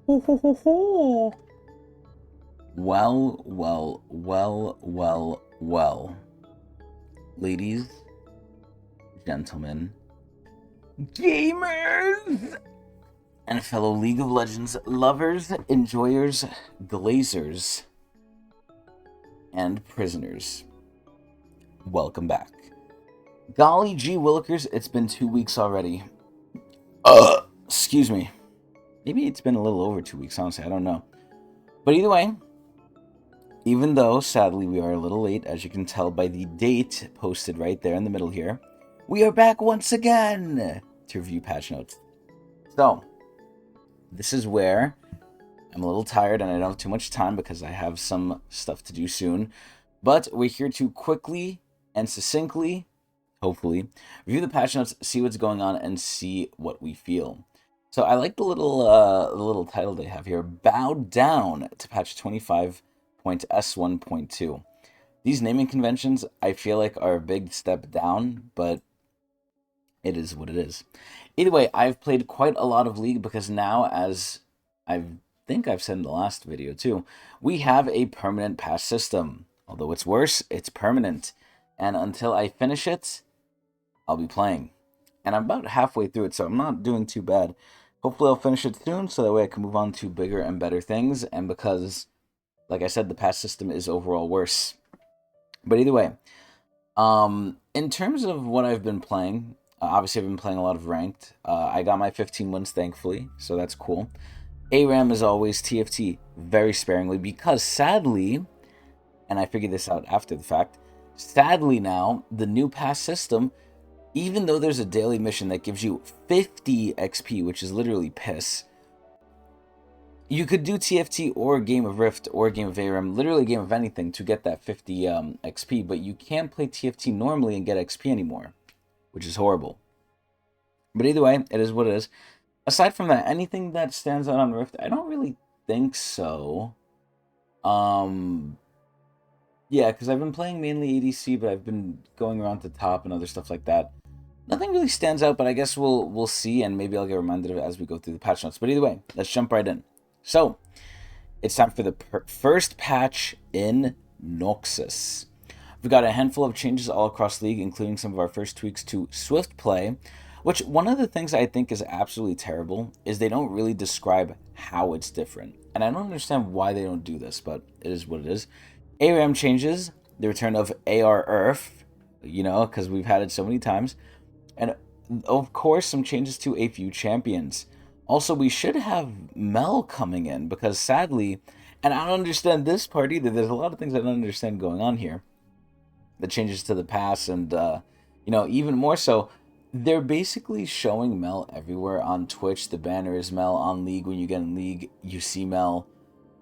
Ho, ho, ho, ho. Well, well, well, well, well. Ladies, gentlemen, gamers, and fellow League of Legends lovers, enjoyers, glazers, and prisoners. Welcome back. Golly gee willikers, it's been 2 weeks already. Excuse me. Maybe it's been a little over 2 weeks, honestly, I don't know. But either way, even though, sadly, we are a little late, as you can tell by the date posted right there in the middle here, we are back once again to review patch notes. So, this is where I'm a little tired and I don't have too much time because I have some stuff to do soon. But we're here to quickly and succinctly, hopefully, review the patch notes, see what's going on, and see what we feel. So I like the little title they have here, Bow Down to patch 25.S1.2. These naming conventions, I feel like, are a big step down, but it is what it is. Either way, I've played quite a lot of League because now, as I think I've said in the last video too, we have a permanent patch system. Although it's worse, it's permanent. And until I finish it, I'll be playing. And I'm about halfway through it, so I'm not doing too bad. Hopefully I'll finish it soon, so that way I can move on to bigger and better things, and because, like I said, the patch system is overall worse. But either way, in terms of what I've been playing, obviously I've been playing a lot of ranked. I got my 15 wins, thankfully, so that's cool. ARAM is always TFT, very sparingly, because sadly, and I figured this out after the fact, sadly now, the new pass system, even though there's a daily mission that gives you 50 XP, which is literally piss, you could do TFT or a game of Rift or a game of ARM, literally a game of anything to get that 50 XP, but you can't play TFT normally and get XP anymore, which is horrible. But either way, it is what it is. Aside from that, anything that stands out on Rift, I don't really think so. Yeah, because I've been playing mainly ADC, but I've been going around to top and other stuff like that. Nothing really stands out, but I guess we'll see, and maybe I'll get reminded of it as we go through the patch notes. But either way, let's jump right in. So, it's time for the first patch in Noxus. We've got a handful of changes all across the league, including some of our first tweaks to Swift play, which one of the things I think is absolutely terrible is they don't really describe how it's different. And I don't understand why they don't do this, but it is what it is. ARAM changes, the return of AR Earth, because we've had it so many times. And of course, some changes to a few champions. Also, we should have MEL coming in because sadly, and I don't understand this part either. There's a lot of things I don't understand going on here. The changes to the pass, and even more so, they're basically showing MEL everywhere on Twitch. The banner is MEL on League. When you get in League, you see MEL.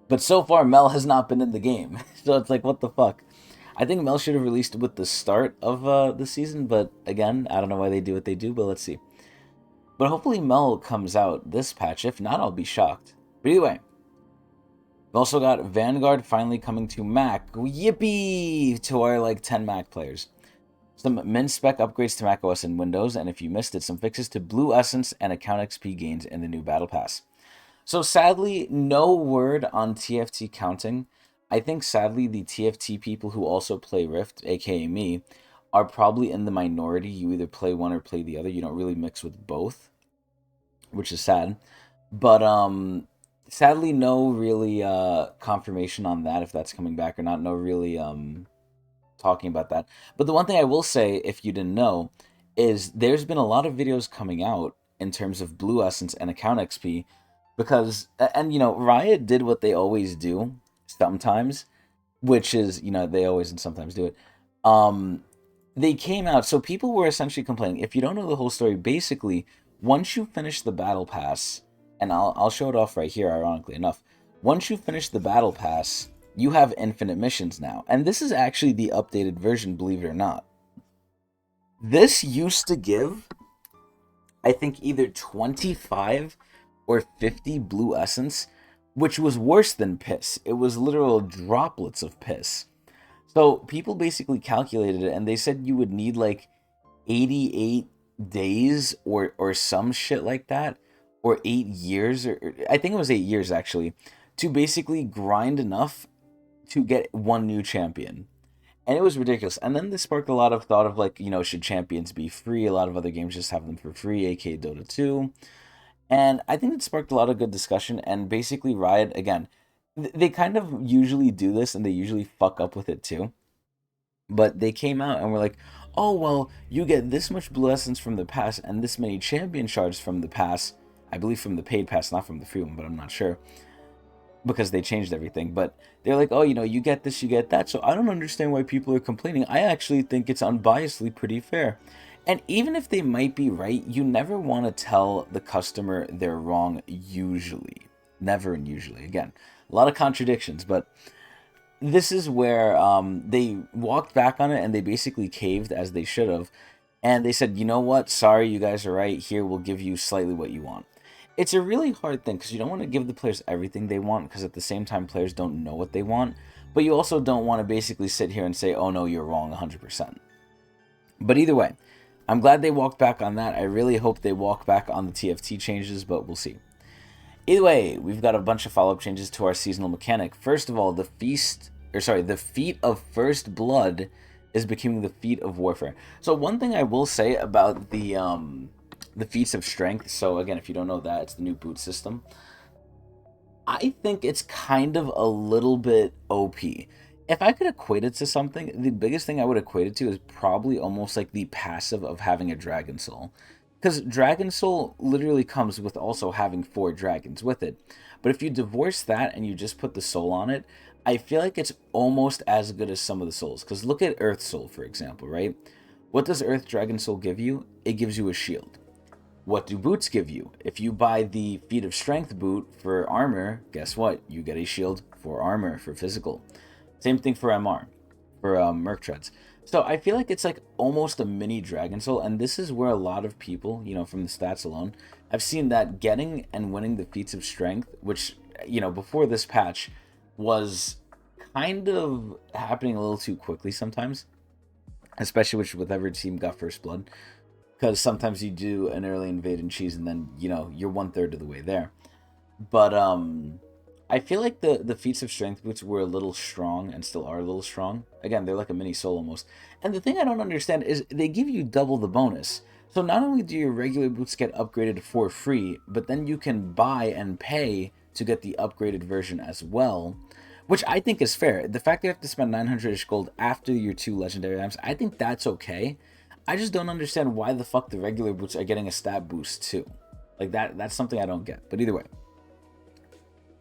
But so far, MEL has not been in the game, so it's like, what the fuck? I think MEL should have released with the start of the season, but again, I don't know why they do what they do, but let's see. But hopefully MEL comes out this patch. If not, I'll be shocked. But either way, we've also got Vanguard finally coming to Mac. Yippee! To our 10 Mac players. Some min spec upgrades to macOS and Windows, and if you missed it, some fixes to Blue Essence and account XP gains in the new Battle Pass. So sadly, no word on TFT counting. I think sadly the TFT people who also play Rift, aka me, are probably in the minority. You either play one or play the other. You don't really mix with both, which is sad. But sadly no really confirmation on that if that's coming back or not. No really talking about that. But the one thing I will say, if you didn't know, is there's been a lot of videos coming out in terms of Blue Essence and account XP because, and Riot did what they always do sometimes, which is, they always and sometimes do it. They came out, so people were essentially complaining. If you don't know the whole story, basically, once you finish the battle pass, and I'll show it off right here, ironically enough. Once you finish the battle pass, you have infinite missions now. And this is actually the updated version, believe it or not. This used to give, I think, either 25 or 50 blue essence, which was worse than piss. It was literal droplets of piss. So people basically calculated it, and they said you would need 88 days or some shit like that, or 8 years, or I think it was 8 years actually, to basically grind enough to get one new champion. And it was ridiculous. And then this sparked a lot of thought of like, should champions be free? A lot of other games just have them for free, aka Dota 2. And I think it sparked a lot of good discussion. And basically, Riot, again, they kind of usually do this and they usually fuck up with it too. But they came out and were like, oh, well, you get this much blue essence from the pass and this many champion shards from the pass. I believe from the paid pass, not from the free one, but I'm not sure because they changed everything. But they're like, oh, you get this, you get that. So I don't understand why people are complaining. I actually think it's unbiasedly pretty fair. And even if they might be right, you never want to tell the customer they're wrong, usually. Never and usually. Again, a lot of contradictions, but this is where they walked back on it and they basically caved as they should have. And they said, you know what? Sorry, you guys are right. Here, we'll give you slightly what you want. It's a really hard thing because you don't want to give the players everything they want because at the same time, players don't know what they want. But you also don't want to basically sit here and say, oh no, you're wrong 100%. But either way, I'm glad they walked back on that. I really hope they walk back on the TFT changes, but we'll see. Either way, we've got a bunch of follow-up changes to our seasonal mechanic. First of all, the feat of first blood is becoming the feat of warfare. So one thing I will say about the feats of strength. So again, if you don't know that, it's the new boot system. I think it's kind of a little bit OP. If I could equate it to something, the biggest thing I would equate it to is probably almost like the passive of having a Dragon Soul. Because Dragon Soul literally comes with also having 4 dragons with it. But if you divorce that and you just put the soul on it, I feel like it's almost as good as some of the souls. Because look at Earth Soul, for example, right? What does Earth Dragon Soul give you? It gives you a shield. What do boots give you? If you buy the Feat of Strength boot for armor, guess what? You get a shield for armor, for physical. Same thing for MR, for Merc Treads. So I feel like it's like almost a mini Dragon Soul, and this is where a lot of people, from the stats alone, have seen that getting and winning the Feats of Strength, which, before this patch, was kind of happening a little too quickly sometimes, especially with every team got first blood. Because sometimes you do an early invade and cheese, and then you're 1/3 of the way there. But I feel like the feats of strength boots were a little strong and still are a little strong. Again, they're like a mini soul almost. And the thing I don't understand is they give you double the bonus. So not only do your regular boots get upgraded for free, but then you can buy and pay to get the upgraded version as well, which I think is fair. The fact that you have to spend 900-ish gold after your 2 legendary items, I think that's okay. I just don't understand why the fuck the regular boots are getting a stat boost too. Like that's something I don't get. But either way.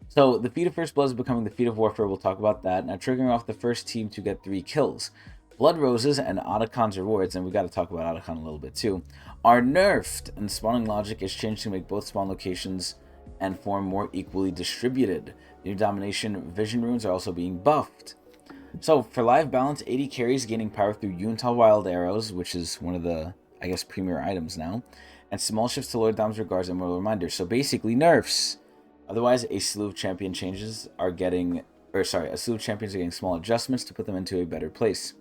So the feat of first blood is becoming the feat of warfare. We'll talk about that. Now triggering off the first team to get 3 kills. Blood roses and Otacon's rewards, and we got to talk about Otacon a little bit too, are nerfed, and spawning logic is changed to make both spawn locations and form more equally distributed. New domination vision runes are also being buffed. So, for live balance, 80 carries gaining power through Yuntal Wild Arrows, which is one of the, I guess, premier items now. And small shifts to Lord Dom's Regards and Mortal Reminders. So, basically, nerfs. Otherwise, a slew of champion changes are getting... a slew of champions are getting small adjustments to put them into a better place.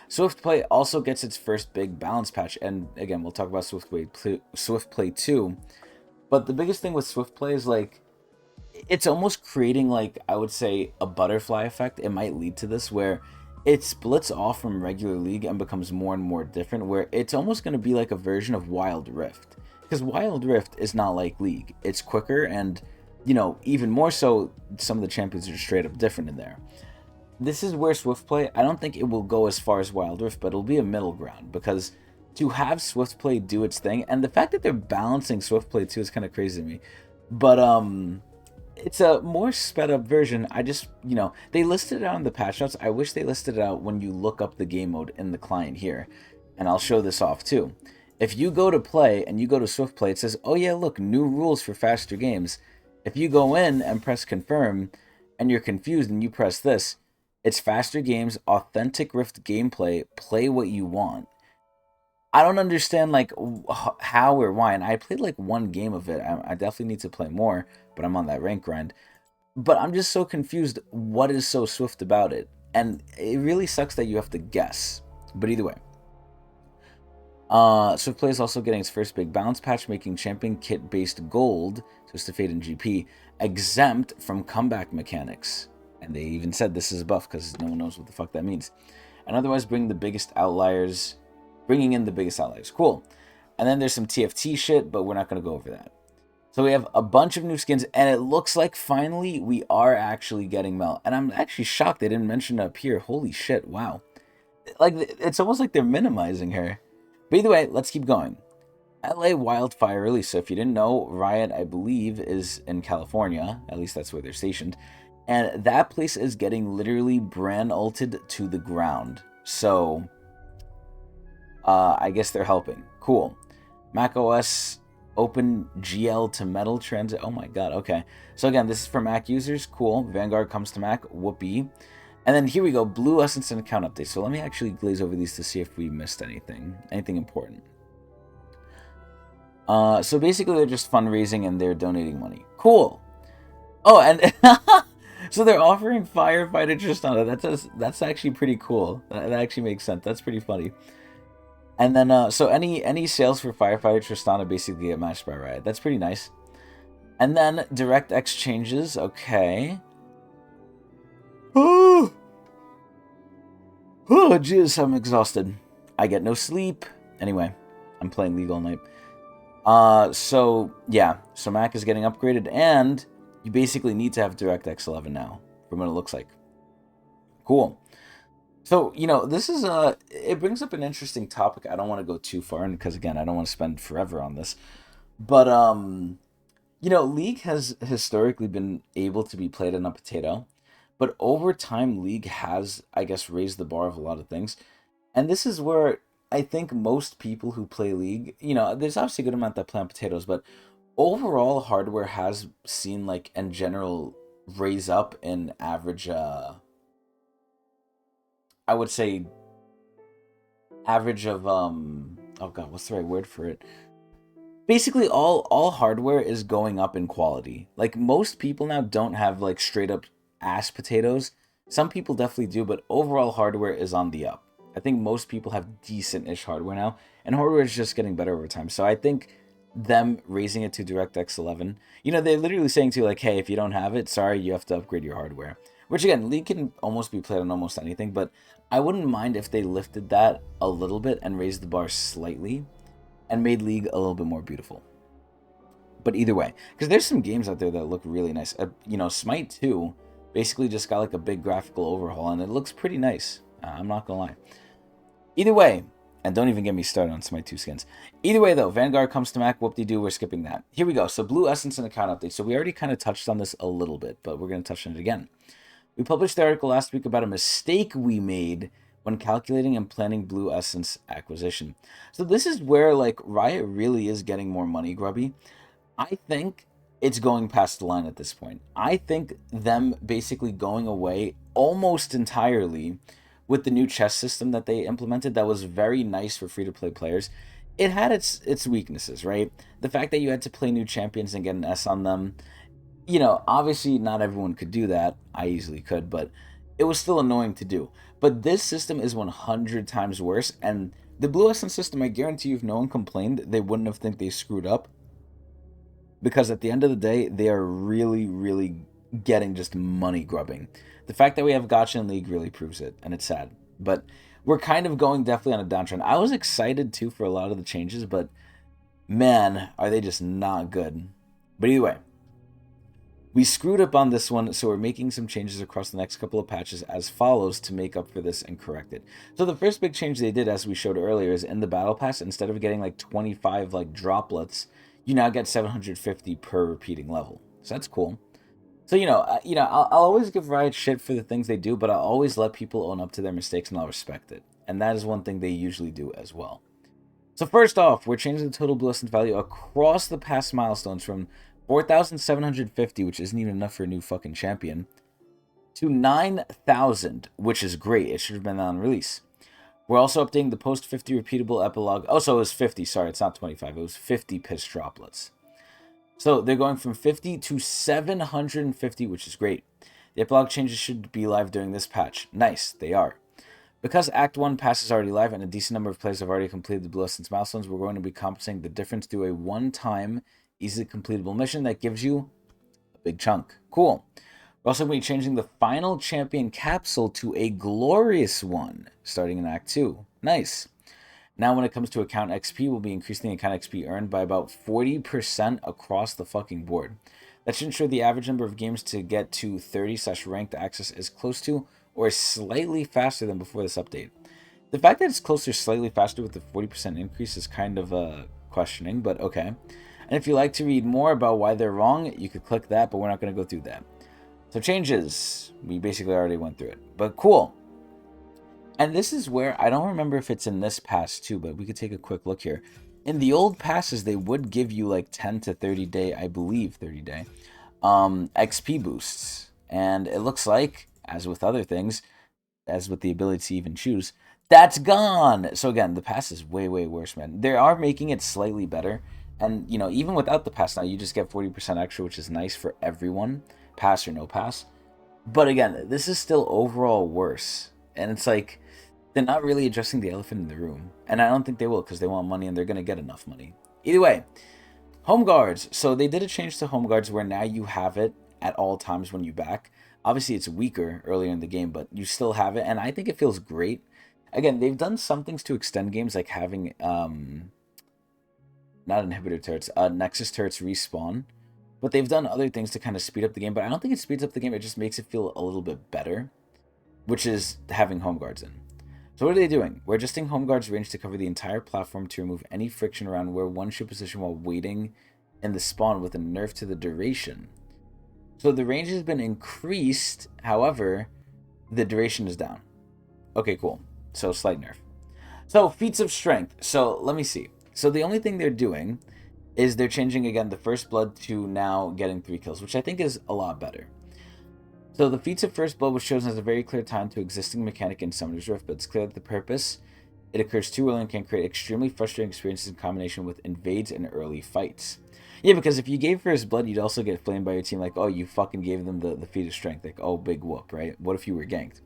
Swift Play also gets its first big balance patch. And, again, we'll talk about Swift Play 2. But the biggest thing with Swift Play is, like... it's almost creating, like, I would say, a butterfly effect. It might lead to this, where it splits off from regular League and becomes more and more different, where it's almost going to be like a version of Wild Rift. Because Wild Rift is not like League. It's quicker, and, even more so, some of the champions are straight up different in there. This is where Swift Play, I don't think it will go as far as Wild Rift, but it'll be a middle ground, because to have Swift Play do its thing, and the fact that they're balancing Swift Play too is kind of crazy to me. But, it's a more sped up version. I just, they listed it out in the patch notes. I wish they listed it out when you look up the game mode in the client here. And I'll show this off too. If you go to play and you go to Swift Play, it says, oh yeah, look, new rules for faster games. If you go in and press confirm and you're confused and you press this, it's faster games, authentic Rift gameplay, play what you want. I don't understand, like, how or why, and I played, like, 1 game of it. I definitely need to play more, but I'm on that rank grind. But I'm just so confused what is so swift about it, and it really sucks that you have to guess. But either way. Swift Play is also getting its first big balance patch, making champion kit-based gold, Twisted Fate and GP, exempt from comeback mechanics. And they even said this is a buff because no one knows what the fuck that means. And otherwise bringing in the biggest outliers. Cool. And then there's some TFT shit, but we're not going to go over that. So we have a bunch of new skins, and it looks like finally we are actually getting MEL. And I'm actually shocked they didn't mention it up here. Holy shit, wow. Like, it's almost like they're minimizing her. But either way, let's keep going. LA Wildfire release. So if you didn't know, Riot, I believe, is in California. At least that's where they're stationed. And that place is getting literally brand ulted to the ground. So, I guess they're helping. Cool. macOS open GL to metal transit. Oh my god, okay. So again, this is for Mac users. Cool. Vanguard comes to Mac. Whoopee. And then here we go. Blue Essence and account update. So let me actually glaze over these to see if we missed anything. Anything important. So basically they're just fundraising and they're donating money. Cool. Oh, and so they're offering Firefighter Tristana. That's actually pretty cool. That actually makes sense. That's pretty funny. And then, so any sales for Firefighter Tristana basically get matched by Riot. That's pretty nice. And then DirectX changes. Okay. Oh, jeez, I'm exhausted. I get no sleep. Anyway, I'm playing League all night. So yeah, so Mac is getting upgraded, and you basically need to have DirectX 11 now, from what it looks like. Cool. So, you know, this is it brings up an interesting topic. I don't want to go too far, and because again, I don't want to spend forever on this. But you know, League has historically been able to be played on a potato, but over time, League has, I guess, raised the bar of a lot of things, and this is where I think most people who play League, you know, there's obviously a good amount that play on potatoes, but overall hardware has seen, like, in general, raise up in average. I would say average of oh god, what's the right word for it? Basically all hardware is going up in quality. Like, most people now don't have like straight up ass potatoes. Some people definitely do, but overall hardware is on the up. I think most people have decent-ish hardware now, and hardware is just getting better over time. So I think them raising it to DirectX 11, you know, they're literally saying to you, like, hey, if you don't have it, sorry, you have to upgrade your hardware. Which, again, League can almost be played on almost anything, but I wouldn't mind if they lifted that a little bit and raised the bar slightly and made League a little bit more beautiful. But either way, because there's some games out there that look really nice. You know, Smite 2 basically just got like a big graphical overhaul, and it looks pretty nice. I'm not gonna lie. Either way, and don't even get me started on Smite 2 skins. Either way, though, Vanguard comes to Mac. Whoop-de-doo, we're skipping that. Here we go. So Blue Essence and account update. So we already kind of touched on this a little bit, but we're going to touch on it again. We published the article last week about a mistake we made when calculating and planning Blue Essence acquisition. So this is where, like, Riot really is getting more money grubby. I think it's going past the line at this point. I think them basically going away almost entirely with the new chess system that they implemented that was very nice for free-to-play players. It had its weaknesses, right? The fact that you had to play new champions and get an S on them, you know, obviously not everyone could do that. I easily could, but it was still annoying to do. But this system is 100 times worse, and the Blue Essence system, I guarantee you, if no one complained, they wouldn't have think they screwed up. Because at the end of the day, they are really, really getting just money grubbing. The fact that we have Gacha in League really proves it, and it's sad. But we're kind of going definitely on a downtrend. I was excited, too, for a lot of the changes, but man, are they just not good. But either way, we screwed up on this one, so we're making some changes across the next couple of patches as follows to make up for this and correct it. So the first big change they did, as we showed earlier, is in the Battle Pass, instead of getting like 25 like droplets, you now get 750 per repeating level. So that's cool. So, I'll always give Riot shit for the things they do, but I'll always let people own up to their mistakes, and I'll respect it. And that is one thing they usually do as well. So first off, we're changing the total Blue Essence value across the past milestones from 4,750, which isn't even enough for a new fucking champion, to 9,000, which is great. It should have been on release. We're also updating the post-50 repeatable epilogue. Oh, so it was 50. Sorry, it's not 25. It was 50 piss droplets. So they're going from 50 to 750, which is great. The epilogue changes should be live during this patch. Nice, they are. Because Act 1 pass is already live and a decent number of players have already completed the Blue Essence milestones, we're going to be compensating the difference through a one-time, easily completable mission that gives you a big chunk. Cool. We're also going to be changing the final champion capsule to a glorious one, starting in Act 2. Nice. Now when it comes to account XP, we'll be increasing the account XP earned by about 40% across the fucking board. That should ensure the average number of games to get to 30/ranked access is close to or slightly faster than before this update. The fact that it's close to slightly faster with the 40% increase is kind of questioning, but okay. And if you'd like to read more about why they're wrong, you could click that, but we're not going to go through that. So changes, we basically already went through it, but cool. And this is where, I don't remember if it's in this pass too, but we could take a quick look here. In the old passes, they would give you like 10 to 30 day, I believe 30 day, XP boosts. And it looks like, as with other things, as with the ability to even choose, that's gone. So again, the pass is way, way worse, man. They are making it slightly better. And, you know, even without the pass now, you just get 40% extra, which is nice for everyone, pass or no pass. But again, this is still overall worse. And it's like, they're not really addressing the elephant in the room. And I don't think they will because they want money and they're going to get enough money. Either way, home guards. So they did a change to home guards where now you have it at all times when you back. Obviously, it's weaker earlier in the game, but you still have it. And I think it feels great. Again, they've done some things to extend games like having, not inhibitor turrets, Nexus turrets respawn. But they've done other things to kind of speed up the game. But I don't think it speeds up the game. It just makes it feel a little bit better, which is having home guards in. So what are they doing? We're adjusting home guard's range to cover the entire platform to remove any friction around where one should position while waiting in the spawn with a nerf to the duration. So the range has been increased, however, the duration is down. Okay, cool. So slight nerf. So feats of strength. So let me see. So the only thing they're doing is they're changing again the first blood to now getting 3 kills, which I think is a lot better. So the feats of first blood was chosen as a very clear time to existing mechanic in Summoner's Rift, but it's clear that the purpose, it occurs too early and can create extremely frustrating experiences in combination with invades and early fights. Yeah, because if you gave first blood, you'd also get flamed by your team like, oh, you fucking gave them the feat of strength. Like, oh, big whoop, right? What if you were ganked?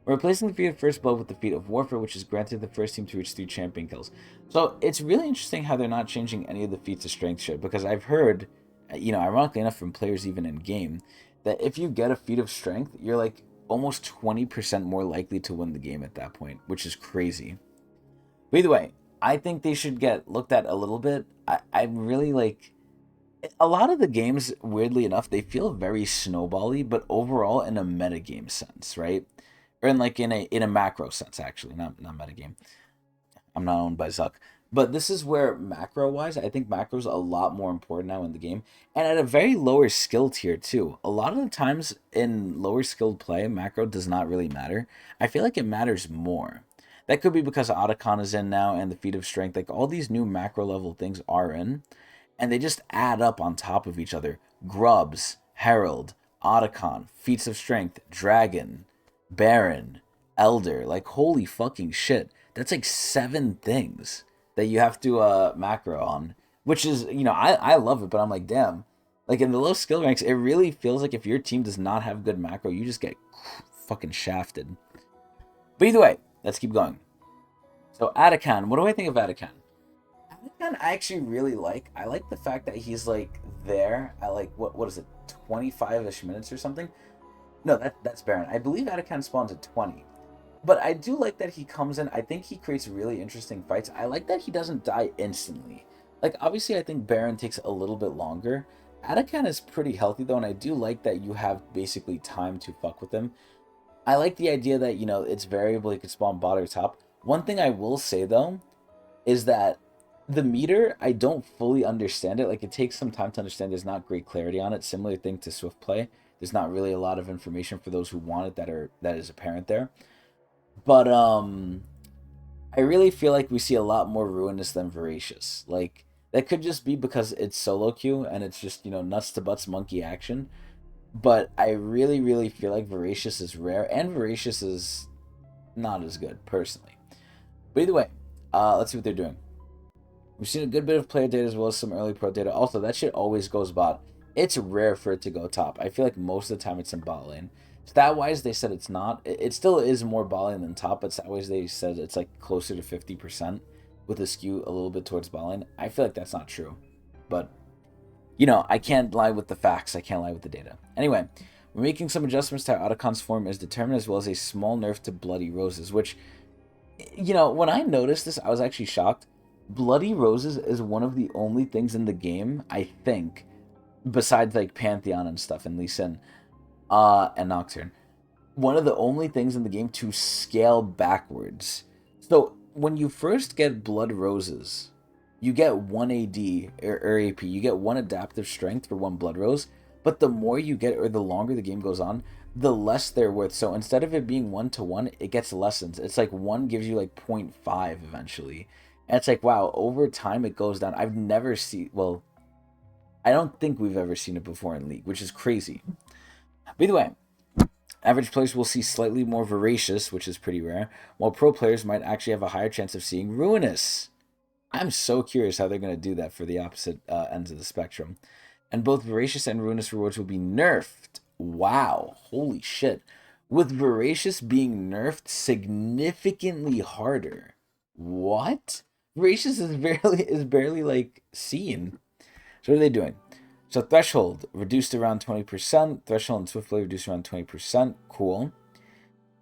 We're replacing the feat of first blood with the feat of warfare, which is granted the first team to reach 3 champion kills. So it's really interesting how they're not changing any of the feats of strength shit, because I've heard, you know, ironically enough from players even in game, that if you get a feat of strength, you're like almost 20% more likely to win the game at that point, which is crazy. But either way, I think they should get looked at a little bit. I'm really like, a lot of the games, weirdly enough, they feel very snowbally, but overall in a metagame sense, right? Or in like in a macro sense, actually, not metagame. I'm not owned by Zuck. But this is where macro-wise, I think macro is a lot more important now in the game. And at a very lower skill tier, too. A lot of the times in lower skilled play, macro does not really matter. I feel like it matters more. That could be because Otacon is in now and the feat of strength. Like, all these new macro level things are in. And they just add up on top of each other. Grubs, Herald, Otacon, feats of strength, Dragon, Baron, Elder. Like, holy fucking shit. That's like 7 things that you have to macro on, which is, you know, I love it, but I'm like, damn, like in the low skill ranks, it really feels like if your team does not have good macro, you just get fucking shafted. But either way, let's keep going. So Atacon, what do I think of Atacon? Atacon I actually really like. I like the fact that he's like there at like, what is it, 25-ish minutes or something? No, that's Baron. I believe Atacon spawns at 20. But I do like that he comes in. I think he creates really interesting fights. I like that he doesn't die instantly. Like, obviously, I think Baron takes a little bit longer. Atacon is pretty healthy, though, and I do like that you have basically time to fuck with him. I like the idea that, you know, it's variable. He could spawn bot or top. One thing I will say, though, is that the meter, I don't fully understand it. Like, it takes some time to understand. There's not great clarity on it. Similar thing to Swift Play. There's not really a lot of information for those who want it that is apparent there. But I really feel like we see a lot more Ruinous than Voracious. Like, that could just be because it's solo queue and it's just, you know, nuts to butts monkey action. But I really, really feel like Voracious is rare, and Voracious is not as good, personally. But either way, let's see what they're doing. We've seen a good bit of player data as well as some early pro data. Also, that shit always goes bot. It's rare for it to go top. I feel like most of the time it's in bot lane. Stat-wise, they said it's not. It still is more balling than top, but stat-wise, they said it's like closer to 50% with a skew a little bit towards balling. I feel like that's not true. But, you know, I can't lie with the facts. I can't lie with the data. Anyway, we're making some adjustments to how Otacon's form is determined, as well as a small nerf to Bloody Roses, which, you know, when I noticed this, I was actually shocked. Bloody Roses is one of the only things in the game, I think, besides like Pantheon and stuff and Lee Sin, and Nocturne, one of the only things in the game to scale backwards. So when you first get Blood Roses, you get 1 AD or AP. You get 1 adaptive strength for 1 Blood Rose, but the more you get, or the longer the game goes on, the less they're worth. So instead of it being 1-to-1, it gets lessons. It's like 1 gives you like 0.5 eventually. And it's like, wow, over time it goes down. I've never seen, well, I don't think we've ever seen it before in League, which is crazy. But either way, average players will see slightly more Voracious, which is pretty rare, while pro players might actually have a higher chance of seeing Ruinous. I'm so curious how they're going to do that for the opposite ends of the spectrum. And both Voracious and Ruinous rewards will be nerfed. Wow, holy shit. With Voracious being nerfed significantly harder. What? Voracious is barely like seen. So what are they doing? So Threshold, reduced around 20%. Threshold and Swift Blade reduced around 20%. Cool.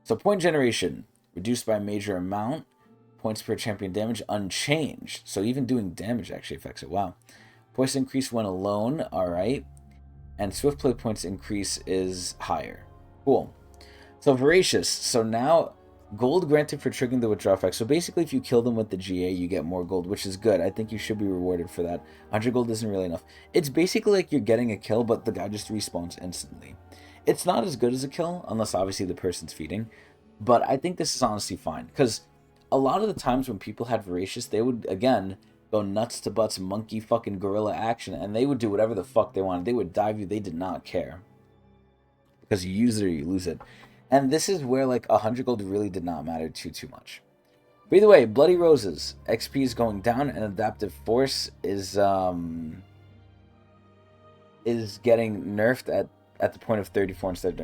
So Point Generation, reduced by a major amount. Points per champion damage, unchanged. So even doing damage actually affects it. Wow. Points increase when alone. Alright. And Swift Play points increase is higher. Cool. So Voracious. So now gold granted for triggering the withdraw effect. So basically if you kill them with the GA, you get more gold, which is good. I think you should be rewarded for that. 100 gold isn't really enough. It's basically like you're getting a kill, but the guy just respawns instantly. It's not as good as a kill, unless obviously the person's feeding. But I think this is honestly fine. Because a lot of the times when people had Voracious, they would, again, go nuts to butts, monkey fucking gorilla action, and they would do whatever the fuck they wanted. They would dive you. They did not care. Because you use it or you lose it. And this is where, like, 100 gold really did not matter too much. But either way, Bloody Roses. XP is going down, and Adaptive Force is getting nerfed at the point of 34 instead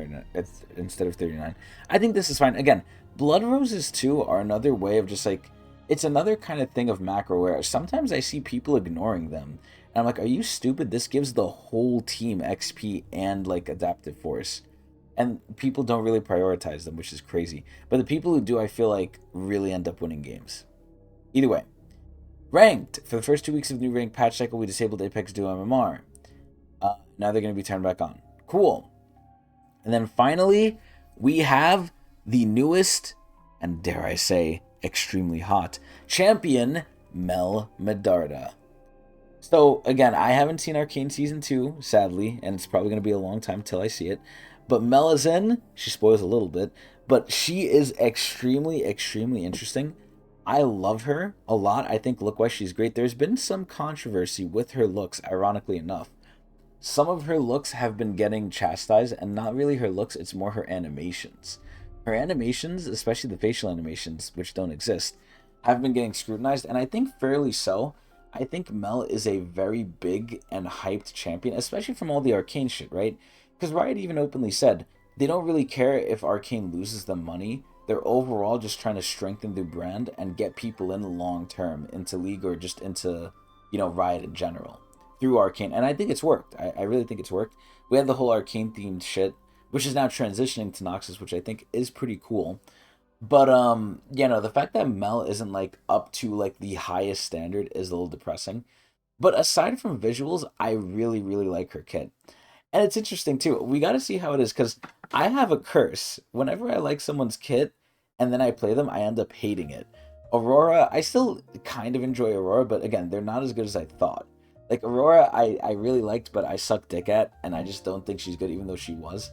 of 39. I think this is fine. Again, Blood Roses, too, are another way of just, like, it's another kind of thing of macro where sometimes I see people ignoring them. And I'm like, are you stupid? This gives the whole team XP and, like, Adaptive Force. And people don't really prioritize them, which is crazy. But the people who do, I feel like, really end up winning games. Either way. Ranked. For the first 2 weeks of new rank patch cycle, we disabled Apex Duo MMR. Now they're going to be turned back on. Cool. And then finally, we have the newest, and dare I say, extremely hot, champion, MEL Medarda. So, again, I haven't seen Arcane Season 2, sadly, and it's probably going to be a long time till I see it. But Mel is in. She spoils a little bit. But she is extremely interesting. I love her a lot. I think look-wise she's great. There's been some controversy with her looks, ironically enough. Some of her looks have been getting chastised, and not really her looks, it's more her animations. Her animations, especially the facial animations, which don't exist, have been getting scrutinized, and I think fairly so. I think Mel is a very big and hyped champion, especially from all the Arcane shit, right? Because Riot even openly said they don't really care if Arcane loses them money. They're overall just trying to strengthen their brand and get people in long term into League or just into, you know, Riot in general through Arcane. And I think it's worked. I really think it's worked. We had the whole Arcane themed shit, which is now transitioning to Noxus, which I think is pretty cool. But you know, the fact that Mel isn't like up to like the highest standard is a little depressing. But aside from visuals, I really like her kit. And it's interesting too. We got to see how it is, because I have a curse. Whenever I like someone's kit and then I play them, I end up hating it. Aurora, I still kind of enjoy Aurora, but again, they're not as good as I thought. Like Aurora, I really liked, but I suck dick at, and I just don't think she's good, even though she was.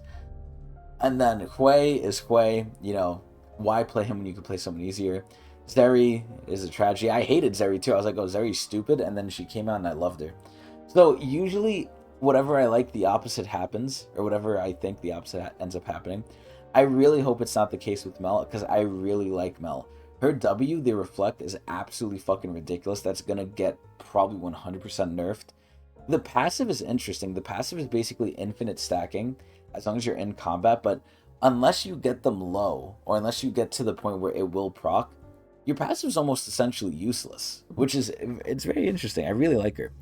And then Hui is Hui. You know, why play him when you could play someone easier? Zeri is a tragedy. I hated Zeri too. I was like, oh, Zeri's stupid, and then she came out and I loved her. So usually, whatever I like, the opposite happens, or whatever I think the opposite ends up happening. I really hope it's not the case with Mel, because I really like Mel. Her W, they reflect, is absolutely fucking ridiculous. That's gonna get probably 100% nerfed. The passive is interesting. The passive is basically infinite stacking, as long as you're in combat, but unless you get them low, or unless you get to the point where it will proc, your passive's almost essentially useless, which is, it's very interesting. I really like her.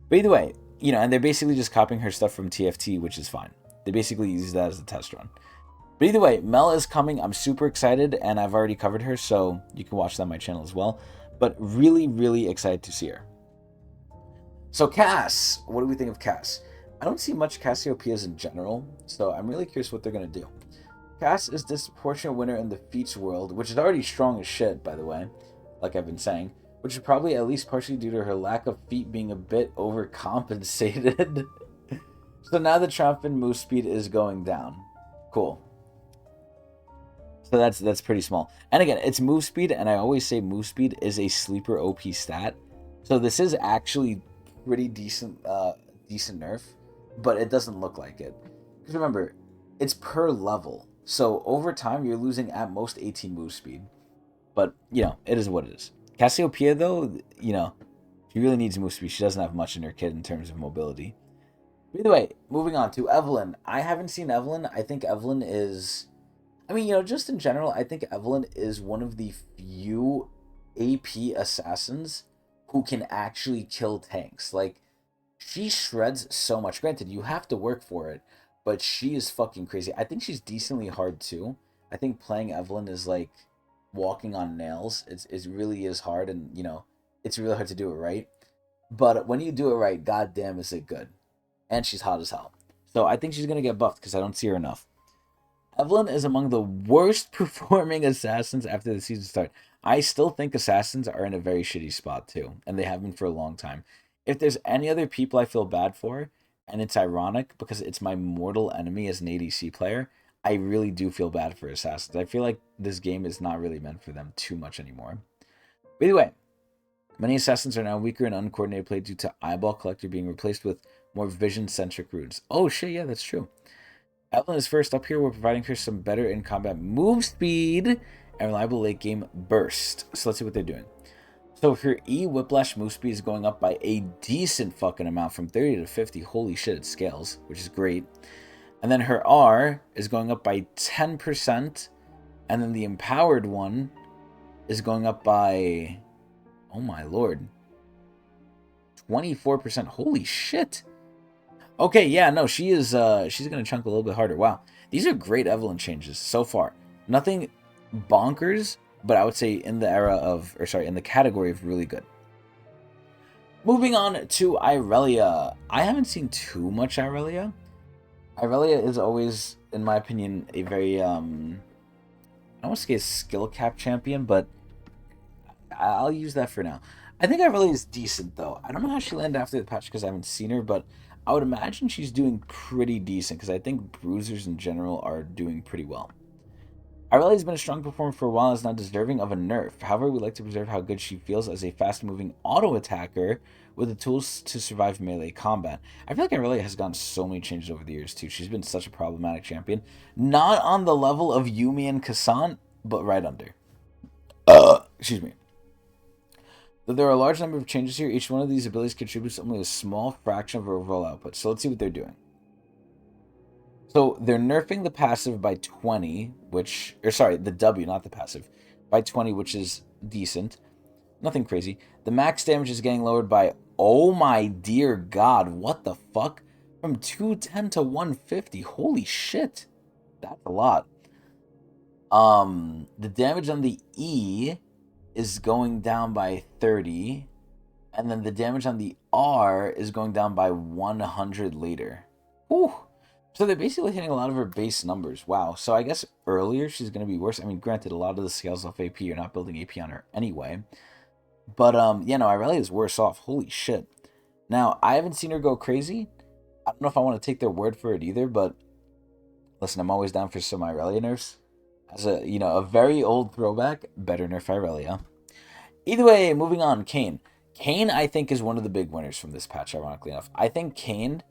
But either way, and they're basically just copying her stuff from TFT, which is fine. They basically use that as a test run. But either way, Mel is coming. I'm super excited, and I've already covered her, so you can watch that on my channel as well. But really, really excited to see her. So Cass, what do we think of Cass? I don't see much Cassiopeias in general, so I'm really curious what they're going to do. Cass is disproportionate winner in the feats world, which is already strong as shit, by the way, like I've been saying, which is probably at least partially due to her lack of feet being a bit overcompensated. So now the triumphant move speed is going down. Cool. So that's pretty small. And again, it's move speed, and I always say move speed is a sleeper OP stat. So this is actually pretty decent nerf, but it doesn't look like it. Because remember, it's per level. So over time, you're losing at most 18 move speed. But, it is what it is. Cassiopeia, though, she really needs move speed. She doesn't have much in her kit in terms of mobility. But either way, moving on to Evelynn. I haven't seen Evelynn. I think Evelynn is... just in general, I think Evelynn is one of the few AP assassins who can actually kill tanks. Like, she shreds so much. Granted, you have to work for it, but she is fucking crazy. I think she's decently hard too. I think playing Evelynn is like walking on nails. It really is hard, and it's really hard to do it right. But when you do it right, goddamn, is it good. And she's hot as hell. So I think she's gonna get buffed because I don't see her enough. Evelynn is among the worst performing assassins after the season start. I still think assassins are in a very shitty spot too, and they have been for a long time. If there's any other people I feel bad for, and it's ironic because it's my mortal enemy as an ADC player, I really do feel bad for assassins. I feel like this game is not really meant for them too much anymore. But either way, many assassins are now weaker and uncoordinated play due to Eyeball Collector being replaced with more vision-centric runes. Oh shit, yeah, that's true. Evelynn is first up here. We're providing her some better in-combat move speed and reliable late-game burst. So let's see what they're doing. So her E Whiplash move speed is going up by a decent fucking amount from 30 to 50. Holy shit, it scales, which is great. And then her R is going up by 10%. And then the empowered one is going up by, oh my lord, 24%. Holy shit. Okay, yeah, no, she's going to chunk a little bit harder. Wow. These are great Evelynn changes so far. Nothing bonkers, but I would say in the category of really good. Moving on to Irelia. I haven't seen too much Irelia. Irelia is always, in my opinion, a very, I don't want to say a skill cap champion, but I'll use that for now. I think Irelia is decent, though. I don't know how she landed after the patch because I haven't seen her, but I would imagine she's doing pretty decent because I think bruisers in general are doing pretty well. Irelia has been a strong performer for a while and is not deserving of a nerf. However, we like to preserve how good she feels as a fast-moving auto-attacker with the tools to survive melee combat. I feel like Irelia has gotten so many changes over the years, too. She's been such a problematic champion. Not on the level of Yuumi and Kassan, but right under. Excuse me. Though there are a large number of changes here, each one of these abilities contributes only a small fraction of overall output. So let's see what they're doing. So they're nerfing the passive by 20, the W, not the passive, by 20, which is decent. Nothing crazy. The max damage is getting lowered by, oh my dear god, what the fuck? From 210 to 150. Holy shit. That's a lot. The damage on the E is going down by 30, and then the damage on the R is going down by 100 later. Whew. So they're basically hitting a lot of her base numbers. Wow. So I guess earlier she's going to be worse. I mean, granted, a lot of the scales off AP. You're not building AP on her anyway. But, Irelia is worse off. Holy shit. Now, I haven't seen her go crazy. I don't know if I want to take their word for it either, but listen, I'm always down for some Irelia nerfs. As a very old throwback, better nerf Irelia. Either way, moving on, Kayn. Kayn, I think, is one of the big winners from this patch, ironically enough. I think Kayn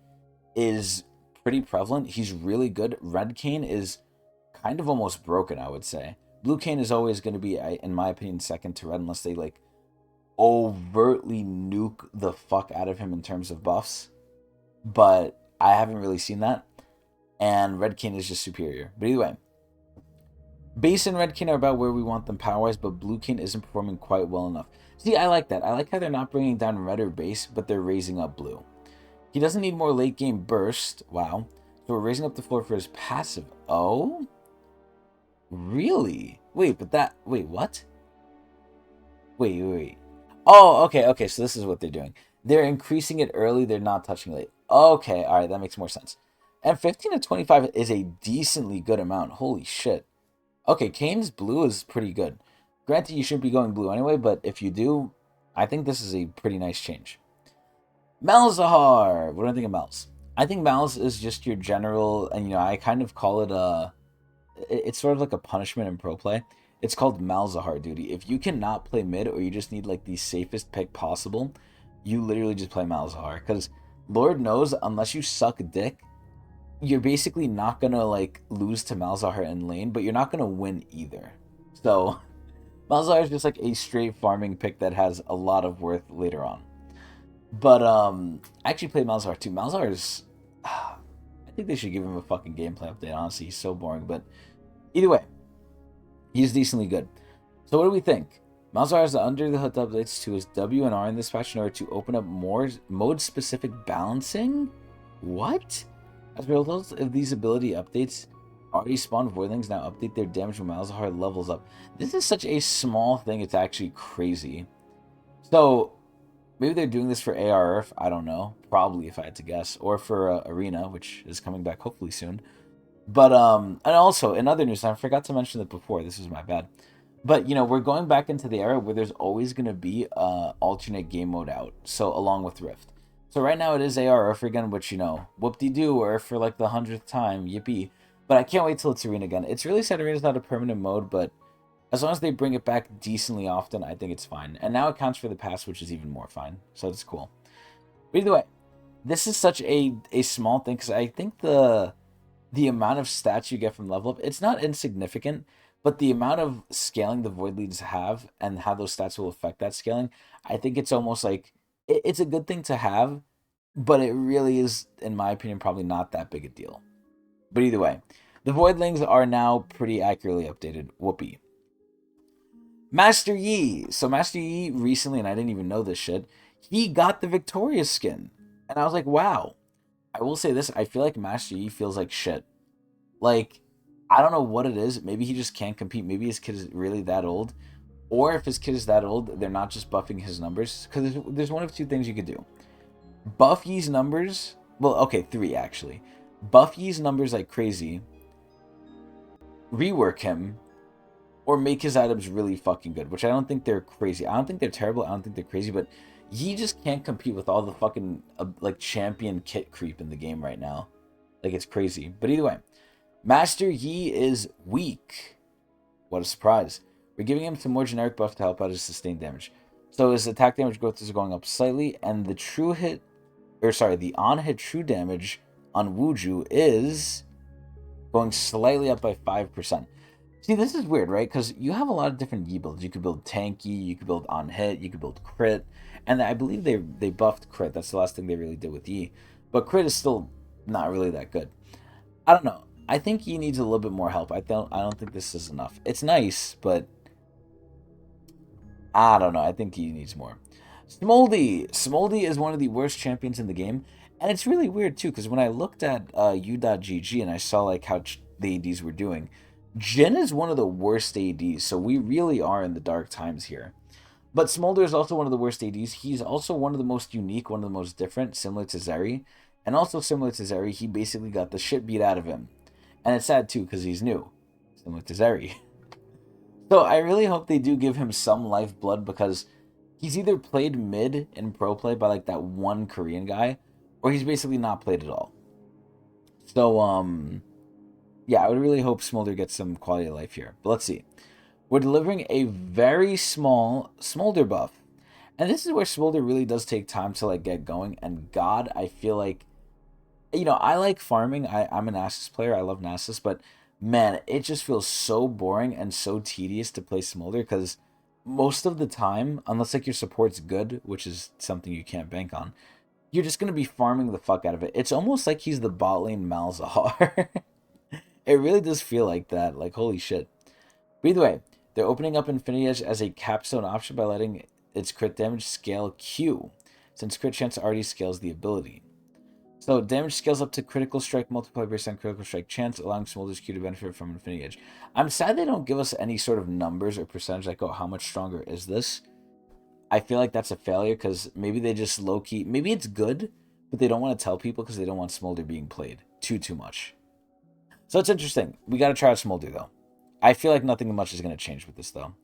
is pretty prevalent. He's really good. Red Kayn is kind of almost broken, I would say. Blue Kayn is always going to be, in my opinion, second to red unless they, overtly nuke the fuck out of him in terms of buffs. But I haven't really seen that. And Red Kayn is just superior. But either way, Base and Red King are about where we want them power-wise, but Blue King isn't performing quite well enough. See, I like that. I like how they're not bringing down Red or Base, but they're raising up Blue. He doesn't need more late-game burst. Wow. So we're raising up the floor for his passive. Oh? Really? Wait, but that... Wait, what? Wait. Oh, okay. So this is what they're doing. They're increasing it early. They're not touching late. Okay, all right. That makes more sense. And 15 to 25 is a decently good amount. Holy shit. Okay, Kane's blue is pretty good. Granted, you shouldn't be going blue anyway, but if you do, I think this is a pretty nice change. Malzahar! What do I think of Malz? I think Malz is just your general, and I kind of call it it's sort of like a punishment in pro play. It's called Malzahar duty. If you cannot play mid or you just need like the safest pick possible, you literally just play Malzahar. Because Lord knows, unless you suck dick, you're basically not gonna like lose to Malzahar in lane, but you're not gonna win either. So Malzahar is just like a straight farming pick that has a lot of worth later on. But I actually played Malzahar too. Malzahar is I think they should give him a fucking gameplay update, honestly. He's so boring, but either way, he's decently good. So what do we think? Malzahar has the under the hood updates to his W and R in this patch in order to open up more mode-specific balancing? What? As a result of these ability updates, already spawned Voidlings now update their damage when Malzahar levels up. This is such a small thing, it's actually crazy. So, maybe they're doing this for ARF, I don't know. Probably, if I had to guess. Or for Arena, which is coming back hopefully soon. But, and also, in other news, I forgot to mention it before, this is my bad. But, we're going back into the era where there's always going to be alternate game mode out. So, along with Rift. So right now it is ARF again, which, whoop-de-doo, or for like the 100th time, yippee. But I can't wait till it's Arena again. It's really sad Arena's not a permanent mode, but as long as they bring it back decently often, I think it's fine. And now it counts for the past, which is even more fine. So it's cool. But either way, this is such a small thing, because I think the amount of stats you get from level up, it's not insignificant, but the amount of scaling the Void Leads have and how those stats will affect that scaling, I think it's almost like it's a good thing to have, but it really is, in my opinion, probably not that big a deal. But either way, the Voidlings are now pretty accurately updated. Whoopee. Master Yi. So Master Yi recently, and I didn't even know this shit, he got the Victoria skin. And I was like, wow. I will say this, I feel like Master Yi feels like shit. Like, I don't know what it is. Maybe he just can't compete. Maybe his kid is really that old. Or if his kid is that old, they're not just buffing his numbers. Because there's one of two things you could do. Buff Yi's numbers. Well, okay, 3 actually. Buff Yi's numbers like crazy. Rework him. Or make his items really fucking good. Which I don't think they're crazy. I don't think they're terrible. I don't think they're crazy. But Yi just can't compete with all the fucking like champion kit creep in the game right now. Like, it's crazy. But either way. Master Yi is weak. What a surprise. We're giving him some more generic buff to help out his sustained damage. So his attack damage growth is going up slightly, and the the on-hit true damage on Wuju is going slightly up by 5%. See, this is weird, right? Because you have a lot of different Yi builds. You could build tanky, you could build on-hit, you could build crit, and I believe they buffed crit. That's the last thing they really did with Yi. But crit is still not really that good. I don't know. I think Yi needs a little bit more help. I don't think this is enough. It's nice, but I don't know. I think he needs more. Smoldy. Smoldy is one of the worst champions in the game. And it's really weird, too, because when I looked at u.gg and I saw like how the ADs were doing, Jhin is one of the worst ADs, so we really are in the dark times here. But Smolder is also one of the worst ADs. He's also one of the most unique, one of the most different, similar to Zeri. And also similar to Zeri, he basically got the shit beat out of him. And it's sad, too, because he's new. Similar to Zeri. So I really hope they do give him some lifeblood, because he's either played mid in pro play by like that one Korean guy, or he's basically not played at all. So, yeah, I would really hope Smolder gets some quality of life here. But let's see. We're delivering a very small Smolder buff. And this is where Smolder really does take time to like get going. And God, I feel like, I like farming. I'm an Nasus player. I love Nasus, but man, it just feels so boring and so tedious to play Smolder, because most of the time, unless like your support's good, which is something you can't bank on, you're just going to be farming the fuck out of it. It's almost like he's the bot lane Malzahar. It really does feel like that. Like, holy shit. But either way, they're opening up Infinity Edge as a capstone option by letting its crit damage scale Q, since crit chance already scales the ability. So damage scales up to critical strike multiplied based on critical strike chance, allowing Smolder's Q to benefit from Infinity Edge. I'm sad they don't give us any sort of numbers or percentage like, oh, how much stronger is this? I feel like that's a failure because maybe they just low-key... Maybe it's good, but they don't want to tell people because they don't want Smolder being played too much. So it's interesting. We got to try out Smolder, though. I feel like nothing much is going to change with this, though.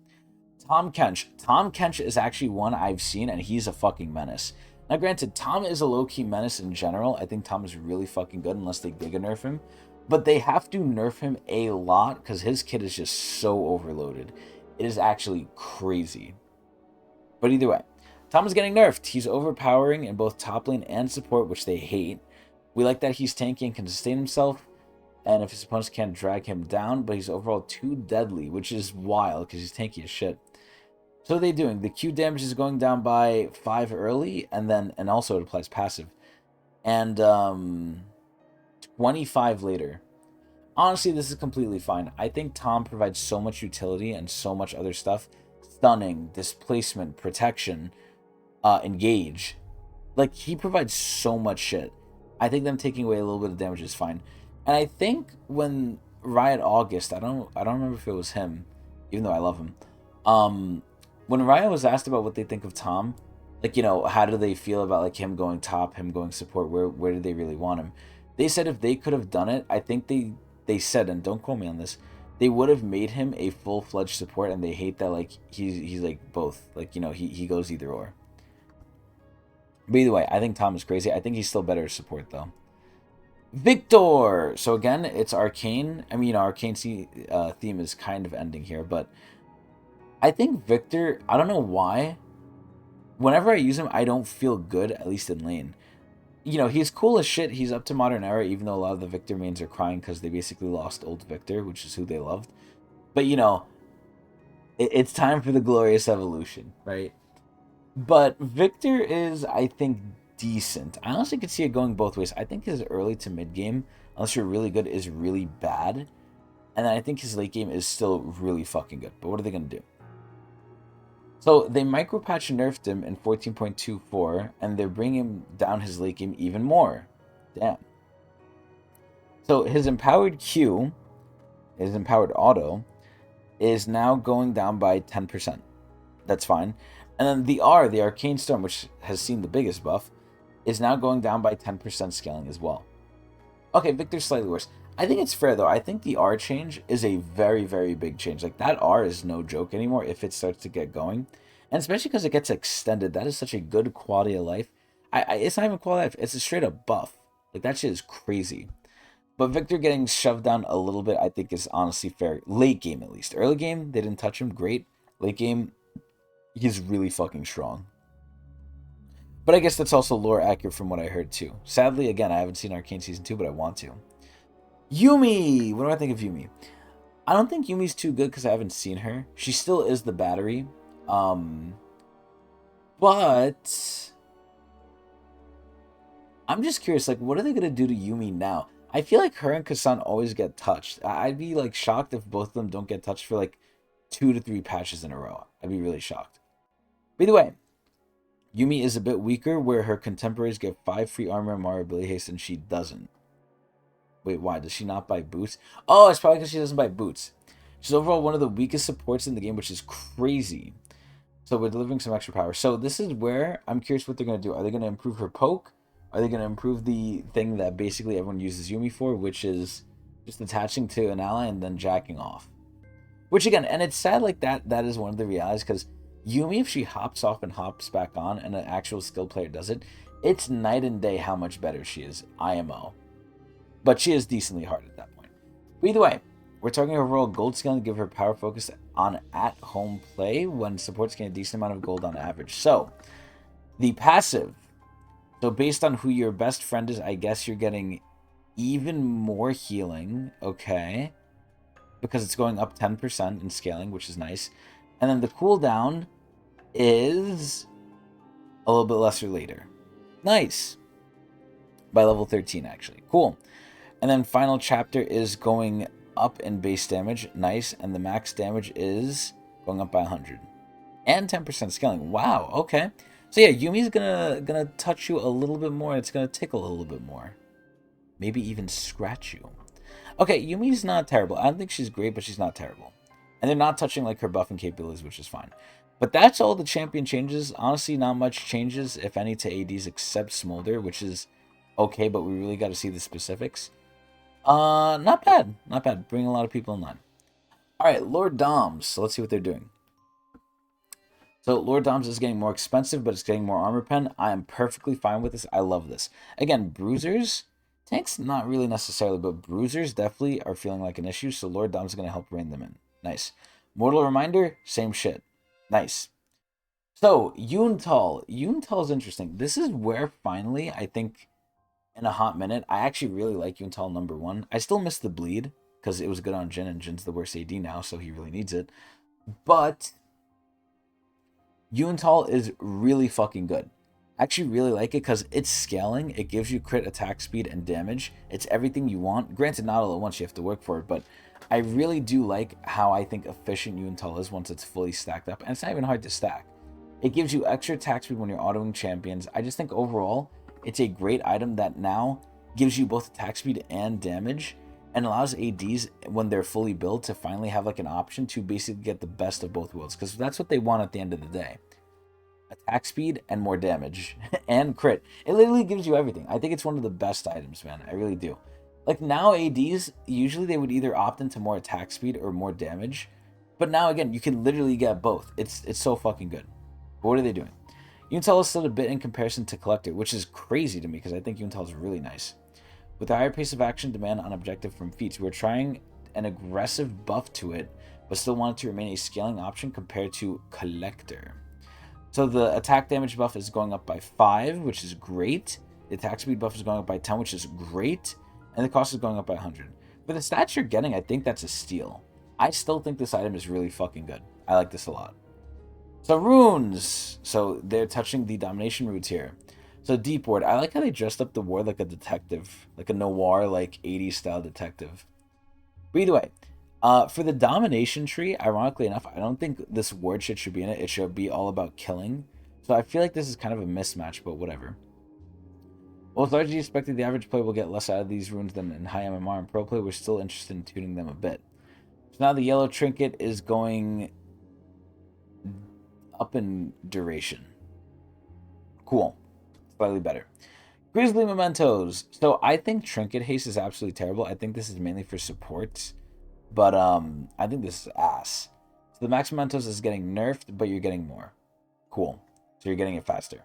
Tom Kench. Tom Kench is actually one I've seen, and he's a fucking menace. Now, granted, Tom is a low-key menace in general. I think Tom is really fucking good unless they Giga nerf him. But they have to nerf him a lot because his kit is just so overloaded. It is actually crazy. But either way, Tom is getting nerfed. He's overpowering in both top lane and support, which they hate. We like that he's tanky and can sustain himself, and if his opponents can't drag him down, but he's overall too deadly, which is wild because he's tanky as shit. So what are they doing? The Q damage is going down by 5 early, and also it applies passive. And 25 later. Honestly, this is completely fine. I think Tom provides so much utility and so much other stuff. Stunning, displacement, protection, engage. Like, he provides so much shit. I think them taking away a little bit of damage is fine. And I think when Riot August, I don't remember if it was him, even though I love him. When Riot was asked about what they think of Tom, like, you know, how do they feel about like him going top, him going support, where do they really want him? They said if they could have done it, I think they said, and don't quote me on this, they would have made him a full-fledged support, and they hate that like he's like both. Like, you know, he goes either or. But either way, I think Tom is crazy. I think he's still better as support though. Victor! So again, it's Arcane. I mean, you know, Arcane theme is kind of ending here, but I think Victor, I don't know why, whenever I use him, I don't feel good, at least in lane. You know, he's cool as shit. He's up to Modern Era, even though a lot of the Victor mains are crying because they basically lost old Victor, which is who they loved. But, you know, it's time for the glorious evolution, right? But Victor is, I think, decent. I honestly could see it going both ways. I think his early to mid game, unless you're really good, is really bad. And then I think his late game is still really fucking good. But what are they going to do? So they micro patch nerfed him in 14.24, and they're bringing down his late game even more. Damn. So his empowered Q, his empowered auto, is now going down by 10%. That's fine. And then the Arcane Storm, which has seen the biggest buff, is now going down by 10% scaling as well. Okay, Victor's slightly worse. I think it's fair, though. I think the R change is a very, very big change. Like, that R is no joke anymore if it starts to get going. And especially because it gets extended. That is such a good quality of life. It's not even quality of life. It's a straight up buff. Like, that shit is crazy. But Victor getting shoved down a little bit, I think, is honestly fair. Late game, at least. Early game, they didn't touch him. Great. Late game, he's really fucking strong. But I guess that's also lore accurate from what I heard, too. Sadly, again, I haven't seen Arcane Season 2, but I want to. Yumi! What do I think of Yumi? I don't think Yumi's too good because I haven't seen her. She still is the battery. But I'm just curious, like, what are they going to do to Yumi now? I feel like her and Kasan always get touched. I'd be, like, shocked if both of them don't get touched for, like, 2 to 3 patches in a row. I'd be really shocked. But either way, Yumi is a bit weaker, where her contemporaries get 5 free armor and Mario ability haste, and she doesn't. Wait, why? Does she not buy boots? Oh, it's probably because she doesn't buy boots. She's overall one of the weakest supports in the game, which is crazy. So we're delivering some extra power. So this is where I'm curious what they're going to do. Are they going to improve her poke? Are they going to improve the thing that basically everyone uses Yumi for, which is just attaching to an ally and then jacking off? Which again, and it's sad like that is one of the realities, because Yumi, if she hops off and hops back on and an actual skilled player does it, it's night and day how much better she is, IMO. But she is decently hard at that point. But either way, we're talking overall gold scaling to give her power focus on at-home play when supports gain a decent amount of gold on average. So, the passive. So based on who your best friend is, I guess you're getting even more healing, okay? Because it's going up 10% in scaling, which is nice. And then the cooldown is a little bit lesser later. Nice. By level 13, actually. Cool. And then final chapter is going up in base damage. Nice. And the max damage is going up by 100. And 10% scaling. Wow, okay. So yeah, Yumi's gonna touch you a little bit more. It's gonna tickle a little bit more. Maybe even scratch you. Okay, Yumi's not terrible. I don't think she's great, but she's not terrible. And they're not touching like her buff and capabilities, which is fine. But that's all the champion changes. Honestly, not much changes, if any, to ADs except Smolder, which is okay, but we really got to see the specifics. Not bad. Not bad. Bring a lot of people in line. Alright, Lord Doms. So let's see what they're doing. So Lord Doms is getting more expensive, but it's getting more armor pen. I am perfectly fine with this. I love this. Again, bruisers, tanks not really necessarily, but bruisers definitely are feeling like an issue, so Lord Doms is going to help rein them in. Nice. Mortal Reminder, same shit. Nice. So, Yuntal. Yuntal is interesting. This is where finally, I think, in a hot minute, I actually really like Yuntal number 1. I still miss the bleed, because it was good on Jin, and Jin's the worst AD now, so he really needs it. But Yuntal is really fucking good. I actually really like it because it's scaling. It gives you crit, attack speed, and damage. It's everything you want. Granted, not all at once. You have to work for it. But I really do like how I think efficient Yuntal is once it's fully stacked up. And it's not even hard to stack. It gives you extra attack speed when you're autoing champions. I just think overall, it's a great item that now gives you both attack speed and damage. And allows ADs, when they're fully built, to finally have like an option to basically get the best of both worlds. Because that's what they want at the end of the day. Attack speed and more damage. And crit. It literally gives you everything. I think it's one of the best items, man. I really do. Like now ADs, usually they would either opt into more attack speed or more damage. But now again, you can literally get both. It's so fucking good. But what are they doing? Yuntal is still a bit in comparison to Collector, which is crazy to me because I think Yuntal is really nice. With a higher pace of action demand on objective from feats, we're trying an aggressive buff to it, but still want it to remain a scaling option compared to Collector. So the attack damage buff is going up by 5, which is great. The attack speed buff is going up by 10, which is great. And the cost is going up by 100. For the stats you're getting, I think that's a steal. I still think this item is really fucking good. I like this a lot. So runes. So they're touching the domination roots here. So Deep Ward. I like how they dressed up the ward like a detective. Like a noir, like 80s style detective. But either way. For the domination tree, ironically enough, I don't think this ward shit should be in it. It should be all about killing. So I feel like this is kind of a mismatch, but whatever. Well, it's largely expected the average player will get less out of these runes than in high MMR and pro play. We're still interested in tuning them a bit. So now the yellow trinket is going up in duration. Cool. Slightly better. Grizzly Mementos. So I think Trinket Haste is absolutely terrible. I think this is mainly for supports. But I think this is ass. So the Max Mementos is getting nerfed, but you're getting more. Cool. So you're getting it faster.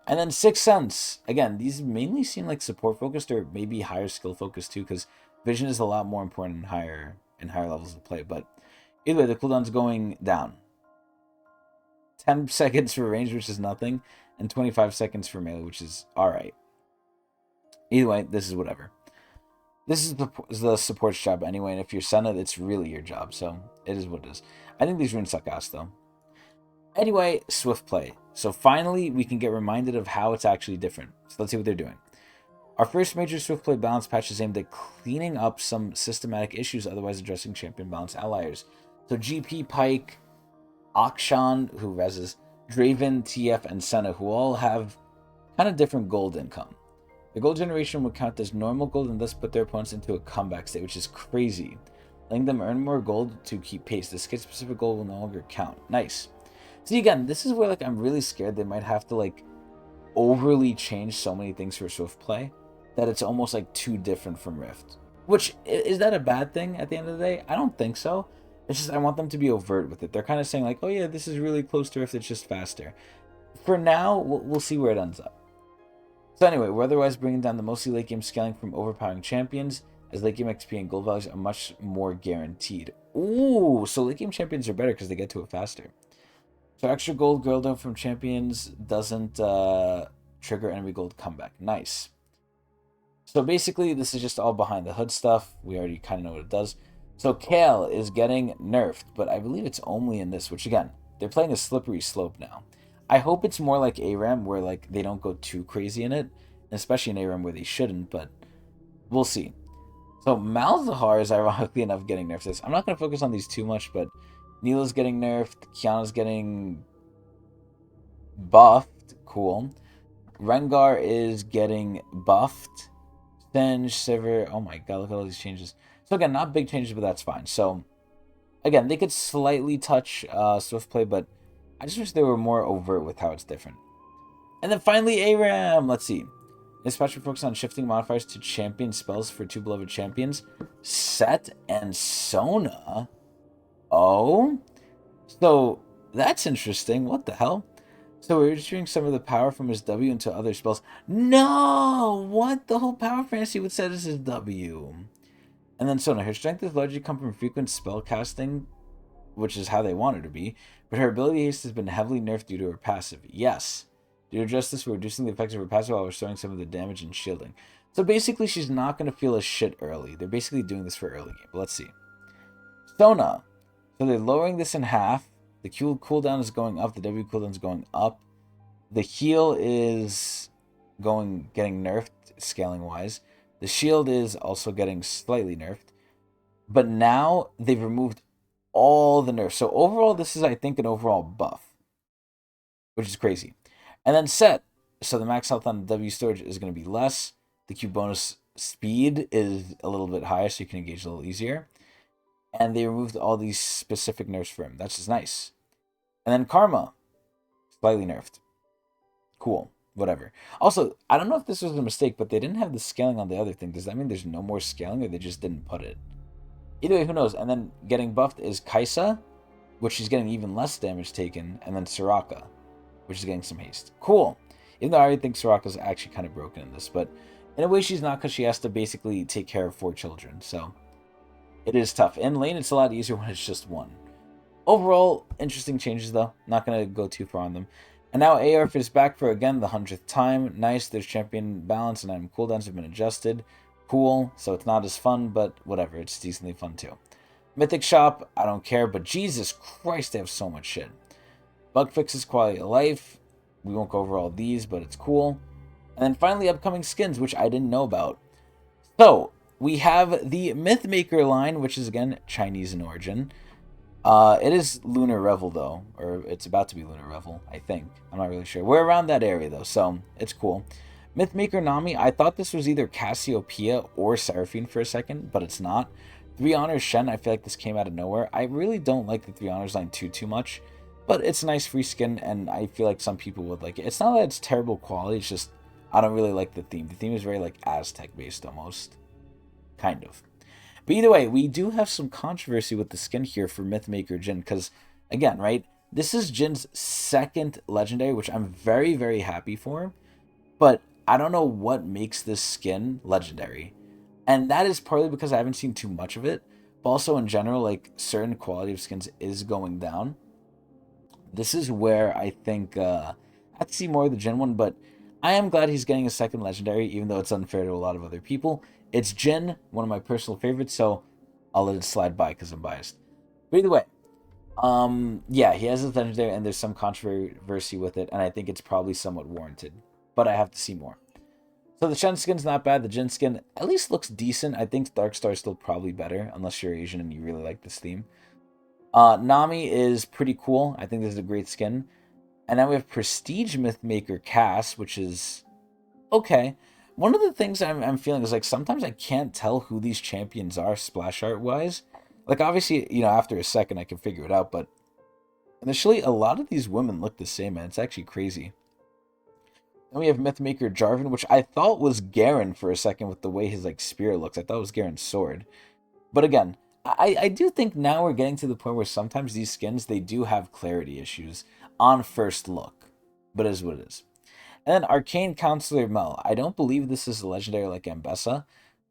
And then Sixth Sense. Again, these mainly seem like support focused or maybe higher skill focused too, because vision is a lot more important in higher levels of play. But either way, the cooldown's going down. 10 seconds for range, which is nothing, and 25 seconds for melee, which is alright. Either way, this is whatever. This is the support's job anyway, and if you're Senna, it's really your job, so it is what it is. I think these runes suck ass, though. Anyway, Swift Play. So finally, we can get reminded of how it's actually different. So let's see what they're doing. Our first major Swift Play balance patch is aimed at cleaning up some systematic issues, otherwise addressing champion balance outliers. So GP, Pike, Akshan, who reses, Draven, TF, and Senna, who all have kind of different gold income. The gold generation would count as normal gold and thus put their opponents into a comeback state, which is crazy. Letting them earn more gold to keep pace. This kid specific gold will no longer count. Nice. See, again, this is where like I'm really scared they might have to like overly change so many things for Swift Play that it's almost like too different from Rift. Which, is that a bad thing at the end of the day? I don't think so. It's just I want them to be overt with it. They're kind of saying like, oh yeah, this is really close to Rift, it's just faster. For now, we'll see where it ends up. So anyway, we're otherwise bringing down the mostly late game scaling from overpowering champions, as late game XP and gold values are much more guaranteed. Ooh, so late game champions are better because they get to it faster. So extra gold girldo from champions doesn't trigger enemy gold comeback. Nice. So basically, this is just all behind the hood stuff. We already kind of know what it does. So Kale is getting nerfed, but I believe it's only in this, which again, they're playing a slippery slope now. I hope it's more like ARAM, where like they don't go too crazy in it, especially in ARAM where they shouldn't, but we'll see. So Malzahar is ironically enough getting nerfed this. I'm not going to focus on these too much, but Neela's getting nerfed. Kiana's getting buffed. Cool. Rengar is getting buffed. Singe, Sivir. Oh my god, look at all these changes. So again, not big changes, but that's fine. So again, they could slightly touch Swift Play, but I just wish they were more overt with how it's different. And then finally, ARAM. Let's see. Especially focus on shifting modifiers to champion spells for two beloved champions. Set and Sona. Oh? So, that's interesting. What the hell? So we're distributing some of the power from his W into other spells. No! What? The whole power fantasy would set as his W. And then Sona. Her strength has largely come from frequent spell casting, which is how they want her to be. But her ability haste has been heavily nerfed due to her passive. Yes. To address this, we're reducing the effects of her passive while restoring some of the damage and shielding. So basically, she's not going to feel as shit early. They're basically doing this for early game. But let's see. Sona. So they're lowering this in half. The Q cooldown is going up. The W cooldown is going up. The heal is getting nerfed, scaling-wise. The shield is also getting slightly nerfed. But now they've removed all the nerfs. So overall, this is, I think, an overall buff. Which is crazy. And then set. So the max health on the W storage is going to be less. The Q bonus speed is a little bit higher, so you can engage a little easier. And they removed all these specific nerfs for him. That's just nice. And then Karma. Slightly nerfed. Cool. Whatever. Also, I don't know if this was a mistake, but they didn't have the scaling on the other thing. Does that mean there's no more scaling, or they just didn't put it? Either way, who knows? And then getting buffed is Kaisa, which she's getting even less damage taken. And then Soraka, which is getting some haste. Cool. Even though I already think Soraka's actually kind of broken in this, but in a way she's not, because she has to basically take care of 4 children, so it is tough. In lane, it's a lot easier when it's just one. Overall, interesting changes though. Not going to go too far on them. And now ARF is back for, again, the 100th time. Nice, there's champion balance and item cooldowns have been adjusted. Cool, so it's not as fun, but whatever, it's decently fun too. Mythic Shop, I don't care, but Jesus Christ, they have so much shit. Bug fixes, quality of life. We won't go over all these, but it's cool. And then finally, upcoming skins, which I didn't know about. So, we have the Mythmaker line, which is, again, Chinese in origin. It is Lunar Revel, though. Or it's about to be Lunar Revel, I think. I'm not really sure. We're around that area, though, so it's cool. Mythmaker Nami, I thought this was either Cassiopeia or Seraphine for a second, but it's not. 3 Honors Shen, I feel like this came out of nowhere. I really don't like the 3 Honors line too much. But it's a nice free skin, and I feel like some people would like it. It's not that it's terrible quality, it's just I don't really like the theme. The theme is very, like, Aztec-based almost. Kind of. But either way, we do have some controversy with the skin here for Mythmaker Jhin, because, again, right, this is Jin's 2nd legendary, which I'm very, very happy for. But I don't know what makes this skin legendary. And that is partly because I haven't seen too much of it. But also, in general, like, certain quality of skins is going down. This is where I think I'd see more of the Jhin one, but I am glad he's getting a 2nd legendary, even though it's unfair to a lot of other people. It's Jhin, one of my personal favorites, so I'll let it slide by because I'm biased. But either way, yeah, he has his legendary, and there's some controversy with it, and I think it's probably somewhat warranted. But I have to see more. So the Shen skin's not bad. The Jhin skin at least looks decent. I think Darkstar is still probably better, unless you're Asian and you really like this theme. Nami is pretty cool. I think this is a great skin. And then we have Prestige Mythmaker Cass, which is okay. One of the things I'm feeling is, like, sometimes I can't tell who these champions are splash art wise. Like, obviously, you know, after a second I can figure it out, but initially a lot of these women look the same, man. It's actually crazy. Then we have Mythmaker Jarvan, which I thought was Garen for a second with the way his, like, spear looks. I thought it was Garen's sword. But again, I do think now we're getting to the point where sometimes these skins, they do have clarity issues on first look. But it is what it is. And then Arcane Counselor Mel. I don't believe this is a legendary like Ambessa,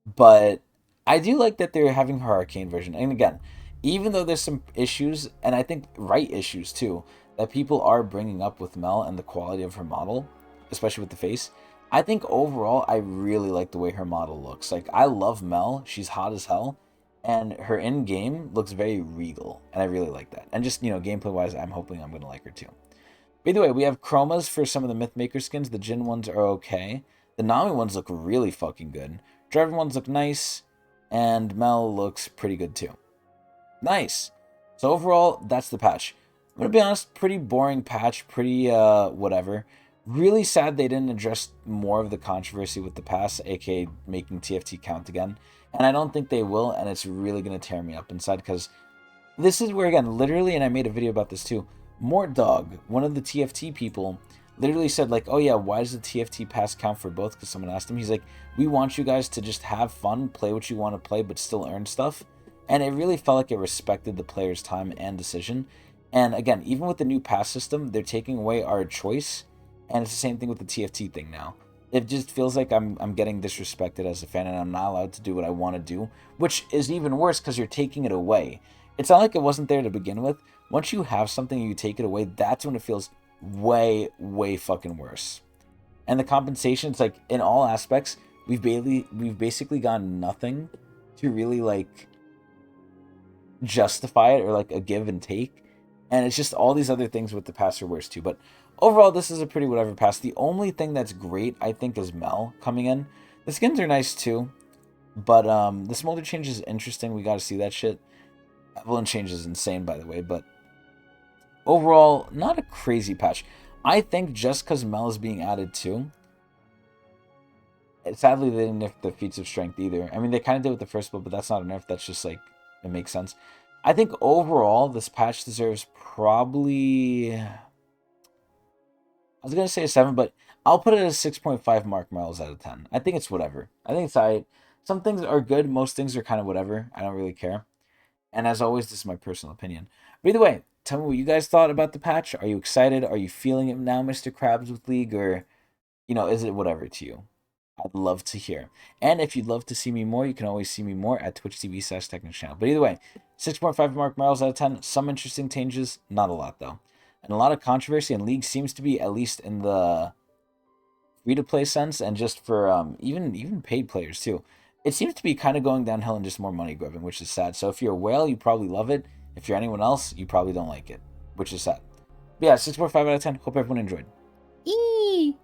but I do like that they're having her Arcane version. And again, even though there's some issues, and I think right issues too, that people are bringing up with Mel and the quality of her model, especially with the face, I think overall I really like the way her model looks. Like, I love Mel. She's hot as hell. And her in-game looks very regal, and I really like that. And just, you know, gameplay-wise, I'm hoping I'm going to like her too. By the way, we have chromas for some of the Mythmaker skins. The Jhin ones are okay. The Nami ones look really fucking good. Jarvan ones look nice. And MEL looks pretty good too. Nice. So overall, that's the patch. I'm going to be honest, pretty boring patch, pretty whatever. Really sad they didn't address more of the controversy with the pass, aka making TFT count again. And I don't think they will, and it's really going to tear me up inside because this is where, again, literally, and I made a video about this too, Mort Dog, one of the TFT people, literally said, like, oh yeah, why does the TFT pass count for both? Because someone asked him. He's like, we want you guys to just have fun, play what you want to play, but still earn stuff. And it really felt like it respected the player's time and decision. And again, even with the new pass system, they're taking away our choice. And it's the same thing with the TFT thing now. It just feels like I'm getting disrespected as a fan, and I'm not allowed to do what I want to do, which is even worse because you're taking it away. It's not like it wasn't there to begin with. Once you have something and you take it away, that's when it feels way, way fucking worse. And the compensation, it's like in all aspects, we've basically gotten nothing to really like justify it or like a give and take. And it's just all these other things with the pass are worse too. But overall, this is a pretty whatever pass. The only thing that's great, I think, is MEL coming in. The skins are nice too. But the smolder change is interesting. We got to see that shit. Evelyn change is insane, by the way. But overall, not a crazy patch. I think just because MEL is being added too. Sadly, they didn't nerf the feats of strength either. I mean, they kind of did with the first build, but that's not a nerf. That's just like, it makes sense. I think overall, this patch deserves probably, I was going to say a 7, but I'll put it at a 6.5 mark miles out of 10. I think it's whatever. I think it's alright. Some things are good. Most things are kind of whatever. I don't really care. And as always, this is my personal opinion. But either way, tell me what you guys thought about the patch. Are you excited? Are you feeling it now, Mr. Krabs with League? Or, is it whatever to you? I'd love to hear. And if you'd love to see me more, you can always see me more at twitch.tv/Tecnics channel. But either way, 6.5 mark miles out of 10. Some interesting changes. Not a lot, though. And a lot of controversy. And League seems to be, at least in the free-to-play sense, and just for even paid players, too. It seems to be kind of going downhill and just more money grubbing, which is sad. So if you're a whale, you probably love it. If you're anyone else, you probably don't like it, which is sad. But yeah, 6.5 out of 10. Hope everyone enjoyed. Eee!